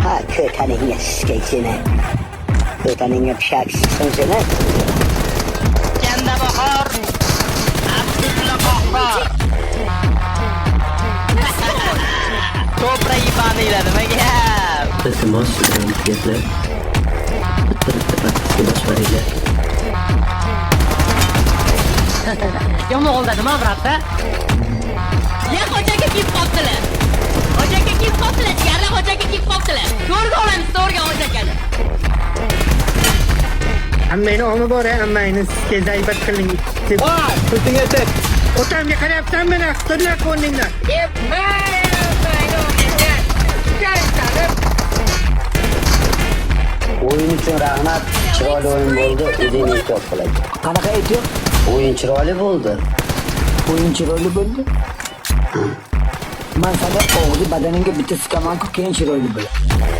Ha, ko'taningga siskay seni. Ko'taningga pishak siksin seni. Kanda bahor, Abdulla Qahhor. To'pra ibaninglar nimaga? Iltimos, gaplar. Bitta boshqaringlar. Yomon oldi nima biratda? Ya hojaga kip qopdilar. Hojaga kip qopdilar, jigarlar hojaga kip qopdilar. To'rga olamiz, to'rga hojakani. Hammangni omi bor, hammangni sizga zaybat qiling. Voy, ko'tingga tek. Otamga qarayapsan meni, qidirlar qo'lingdan. O'yin uchun rahmat. Chiroyli o'yin bo'ldi. O'zing e'tirof qilaman. Qanaqa aytıyor? O'yin chiroyli bo'ldi. O'yin chiroyli bo'ldi. Men sana og'zi badaningga bitta sikamanku keyin chiroyli bo'ladi.